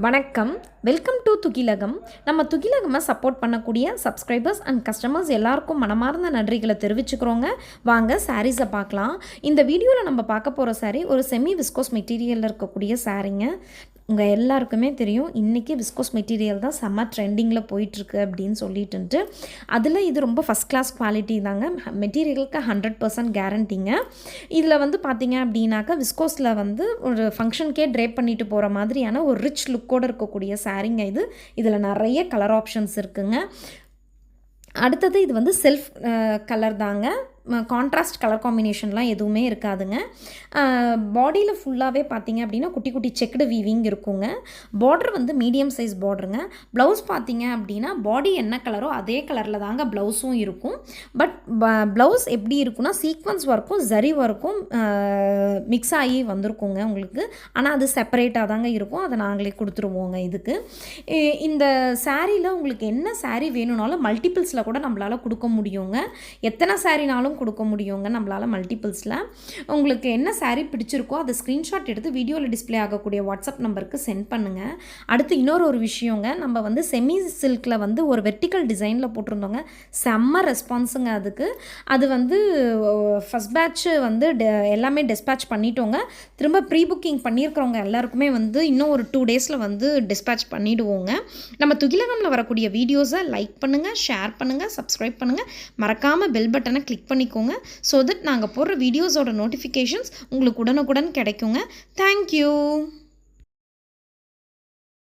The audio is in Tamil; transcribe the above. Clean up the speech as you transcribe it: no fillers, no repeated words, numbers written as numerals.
வணக்கம். Welcome to Thugilagam. நம்ம துகிலகமை சப்போர்ட் பண்ணக்கூடிய சப்ஸ்கிரைபர்ஸ் அண்ட் கஸ்டமர்ஸ் எல்லாருக்கும் மனமார்ந்த நன்றிகளை தெரிவிச்சுக்கிறோங்க. வாங்க சாரீஸை பார்க்கலாம். இந்த வீடியோவில் நம்ம பார்க்க போகிற சாரீ ஒரு செமி விஸ்கோஸ் மெட்டீரியலில் இருக்கக்கூடிய சாரீங்க. உங்கள் எல்லாருக்குமே தெரியும், இன்றைக்கி விஸ்கோஸ் மெட்டீரியல் தான் செம்ம ட்ரெண்டிங்கில் போயிட்டுருக்கு அப்படின்னு சொல்லிட்டு. அதில் இது ரொம்ப ஃபஸ்ட் கிளாஸ் குவாலிட்டி தாங்க. மெட்டீரியலுக்கு 100% கேரண்டிங்க. இதில் வந்து பார்த்திங்க அப்படின்னாக்கா விஸ்கோஸில் வந்து ஒரு ஃபங்க்ஷனுக்கே ட்ரேப் பண்ணிட்டு போகிற மாதிரியான ஒரு ரிச் லுக்கோடு இருக்கக்கூடிய சாரீங்க இது. இதில் நிறைய கலர் ஆப்ஷன்ஸ் இருக்குங்க. அடுத்தது இது வந்து செல்ஃப் கலர் தாங்க. கான்ட்ராஸ்ட் கலர் காம்பினேஷன்லாம் எதுவுமே இருக்காதுங்க. பாடியில் ஃபுல்லாகவே பார்த்திங்க அப்படின்னா குட்டி குட்டி செக்குடு வீவிங் இருக்குங்க. பார்டர் வந்து மீடியம் சைஸ் பார்டருங்க. ப்ளவுஸ் பார்த்திங்க அப்படின்னா பாடி என்ன கலரோ அதே கலரில் தாங்க ப்ளவுஸும் இருக்கும். பட் ப்ளவுஸ் எப்படி இருக்குன்னா சீக்வன்ஸ் ஒர்க்கும் ஜரி ஒர்க்கும் மிக்ஸ் ஆகி வந்திருக்குங்க உங்களுக்கு. ஆனால் அது செப்பரேட்டாக தாங்க இருக்கும். அதை நாங்களே கொடுத்துருவோங்க. இதுக்கு இந்த சாரியில் உங்களுக்கு என்ன சாரீ வேணும்னாலும் மல்டிபிள்ஸில் கூட நம்மளால் கொடுக்க முடியுங்க. எத்தனை சாரினாலும் கொடுக்க முடியுங்க நம்மளால் மல்டிபிள்ஸில். உங்களுக்கு என்ன சாரீ பிடிச்சிருக்கோ அதை ஸ்க்ரீன்ஷாட் எடுத்து வீடியோவில் டிஸ்பிளே ஆகக்கூடிய வாட்ஸ்அப் நம்பருக்கு சென்ட் பண்ணுங்கள். அடுத்து இன்னொரு விஷயங்க, நம்ம வந்து செமி சில்கில் வந்து ஒரு வெர்டிக்கல் டிசைனில் போட்டிருந்தோங்க. செம்ம ரெஸ்பான்ஸுங்க அதுக்கு. அது வந்து ஃபஸ்ட் பேட்ச் வந்து எல்லாமே டிஸ்பேட்ச் பண்ணிட்டோங்க. திரும்ப ப்ரீ புக்கிங் பண்ணியிருக்கிறவங்க எல்லாருக்குமே வந்து இன்னும் ஒரு 2 டேஸில் வந்து டிஸ்பேட்ச் பண்ணிவிடுவோங்க. நம்ம துகிலகமில் வரக்கூடிய வீடியோஸை லைக் பண்ணுங்கள், ஷேர் பண்ணுங்கள், சப்ஸ்கிரைப் பண்ணுங்கள். மறக்காமல் பெல் பட்டனை கிளிக் பண்ணிக்கோங்க. ஸோ தட் நாங்கள் போடுற வீடியோஸோட நோட்டிஃபிகேஷன்ஸ் உங்களுக்கு உடனுக்குடன் கிடைக்குங்க. தேங்க்யூ.